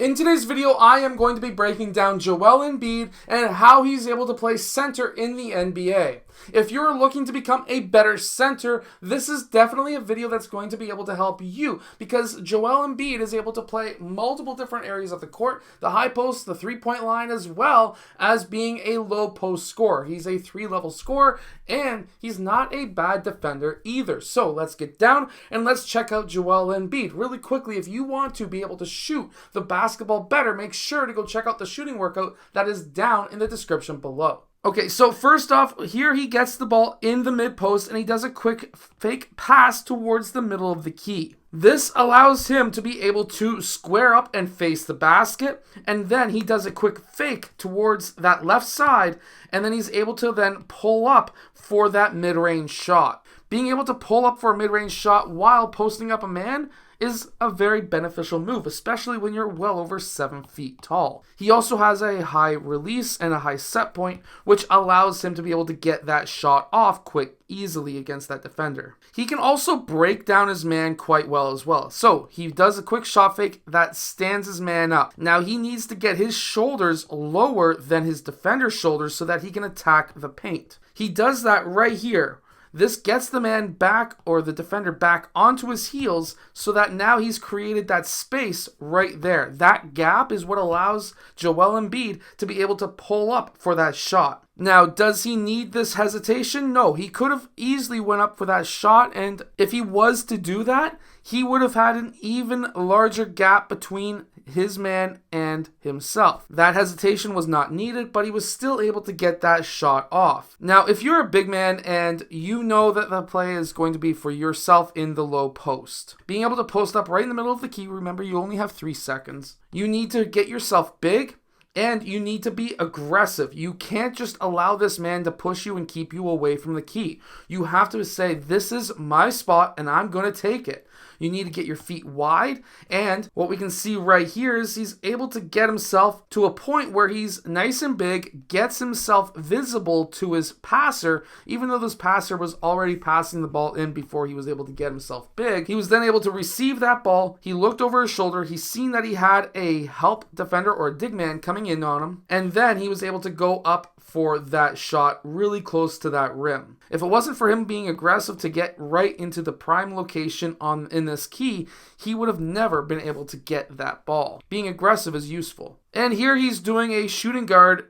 In today's video, I am going to be breaking down Joel Embiid and how he's able to play center in the NBA. If you're looking to become a better center, this is definitely a video that's going to be able to help you because Joel Embiid is able to play multiple different areas of the court, the high post, the three-point line, as well as being a low post scorer. He's a 3-level scorer and he's not a bad defender either. So let's get down and let's check out Joel Embiid. Really quickly, if you want to be able to shoot the basketball better, make sure to go check out the shooting workout that is down in the description below. Okay, so first off, here he gets the ball in the mid-post and he does a quick fake pass towards the middle of the key. This allows him to be able to square up and face the basket, and then he does a quick fake towards that left side, and then he's able to then pull up for that mid-range shot. Being able to pull up for a mid-range shot while posting up a man is a very beneficial move, especially when you're well over 7 feet tall. He also has a high release and a high set point, which allows him to be able to get that shot off quick, easily against that defender. He can also break down his man quite well as well. So he does a quick shot fake that stands his man up. Now he needs to get his shoulders lower than his defender's shoulders so that he can attack the paint. He does that right here. This gets the man back, or the defender back, onto his heels so that now he's created that space right there. That gap is what allows Joel Embiid to be able to pull up for that shot. Now, does he need this hesitation? No, he could have easily went up for that shot, and if he was to do that, he would have had an even larger gap between his man and himself. That hesitation was not needed, but he was still able to get that shot off. Now, if you're a big man and you know that the play is going to be for yourself in the low post, being able to post up right in the middle of the key, remember you only have 3 seconds. You need to get yourself big, and you need to be aggressive. You can't just allow this man to push you and keep you away from the key. You have to say, this is my spot and I'm going to take it. You need to get your feet wide, and what we can see right here is he's able to get himself to a point where he's nice and big, gets himself visible to his passer, even though this passer was already passing the ball in before he was able to get himself big. He was then able to receive that ball. He looked over his shoulder. He's seen that he had a help defender or a dig man coming in on him, and then he was able to go up for that shot really close to that rim. If it wasn't for him being aggressive to get right into the prime location in this key, he would have never been able to get that ball. Being aggressive is useful. And here he's doing a shooting guard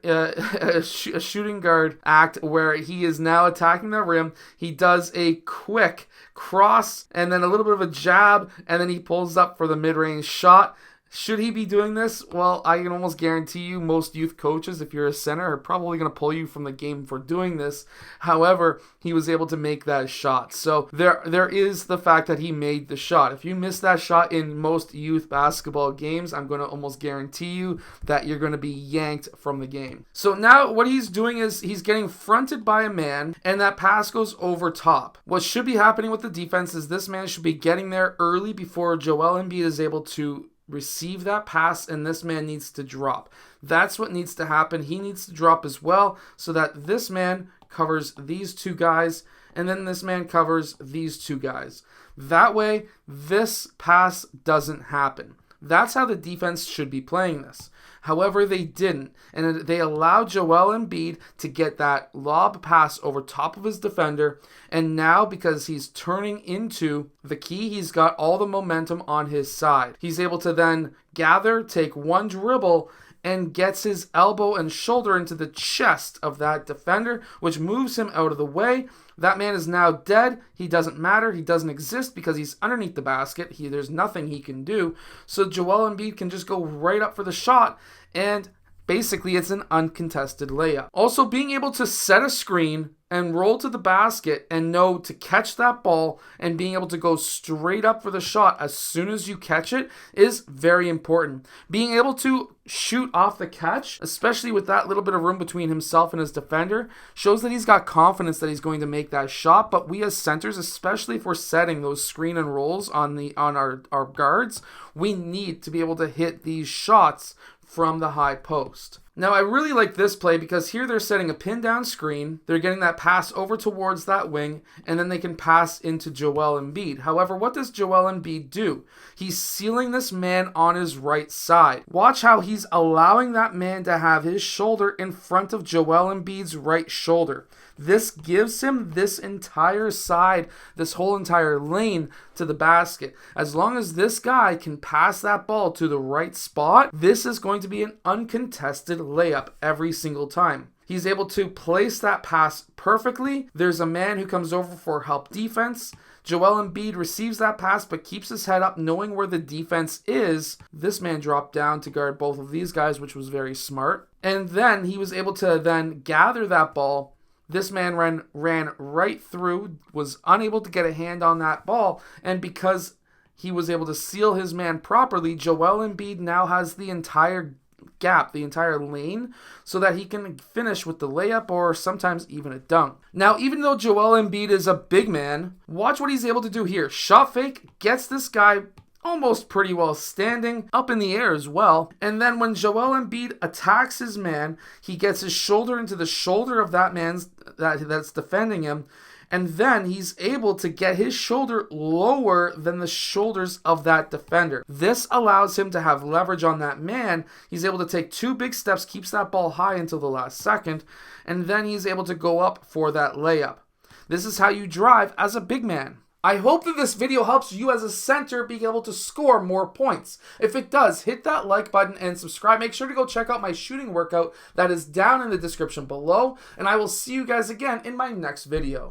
act where he is now attacking the rim. He does a quick cross and then a little bit of a jab, and then he pulls up for the mid-range shot. Should he be doing this? Well, I can almost guarantee you most youth coaches, if you're a center, are probably going to pull you from the game for doing this. However, he was able to make that shot. So there is the fact that he made the shot. If you miss that shot in most youth basketball games, I'm going to almost guarantee you that you're going to be yanked from the game. So now what he's doing is he's getting fronted by a man, and that pass goes over top. What should be happening with the defense is this man should be getting there early before Joel Embiid is able to receive that pass, and this man needs to drop. That's what needs to happen. He needs to drop as well so that this man covers these 2 guys and then this man covers these 2 guys. That way, this pass doesn't happen. That's how the defense should be playing this. However, they didn't, and they allowed Joel Embiid to get that lob pass over top of his defender, and now because he's turning into the key, he's got all the momentum on his side. He's able to then gather, take one dribble, and gets his elbow and shoulder into the chest of that defender, which moves him out of the way. That man is now dead. He doesn't matter. He doesn't exist because he's underneath the basket. There's nothing he can do. So Joel Embiid can just go right up for the shot, and basically it's an uncontested layup. Also, being able to set a screen and roll to the basket and know to catch that ball and being able to go straight up for the shot as soon as you catch it is very important. Being able to shoot off the catch, especially with that little bit of room between himself and his defender, shows that he's got confidence that he's going to make that shot. But we as centers, especially if we're setting those screen and rolls on our guards, we need to be able to hit these shots from the high post. Now, I really like this play because here they're setting a pin down screen, they're getting that pass over towards that wing, and then they can pass into Joel Embiid. However, what does Joel Embiid do? He's sealing this man on his right side. Watch how he's allowing that man to have his shoulder in front of Joel Embiid's right shoulder. This gives him this entire side, this whole entire lane to the basket. As long as this guy can pass that ball to the right spot, this is going to be an uncontested layup every single time. He's able to place that pass perfectly. There's a man who comes over for help defense. Joel Embiid receives that pass but keeps his head up knowing where the defense is. This man dropped down to guard both of these guys, which was very smart. And then he was able to then gather that ball. This man ran right through, was unable to get a hand on that ball, and because he was able to seal his man properly, Joel Embiid now has the entire gap, the entire lane, so that he can finish with the layup or sometimes even a dunk. Now, even though Joel Embiid is a big man, watch what he's able to do here. Shot fake, gets this guy almost pretty well standing, up in the air as well. And then when Joel Embiid attacks his man, he gets his shoulder into the shoulder of that man's that's defending him. And then he's able to get his shoulder lower than the shoulders of that defender. This allows him to have leverage on that man. He's able to take 2 big steps, keeps that ball high until the last second, and then he's able to go up for that layup. This is how you drive as a big man. I hope that this video helps you as a center be able to score more points. If it does, hit that like button and subscribe. Make sure to go check out my shooting workout that is down in the description below, and I will see you guys again in my next video.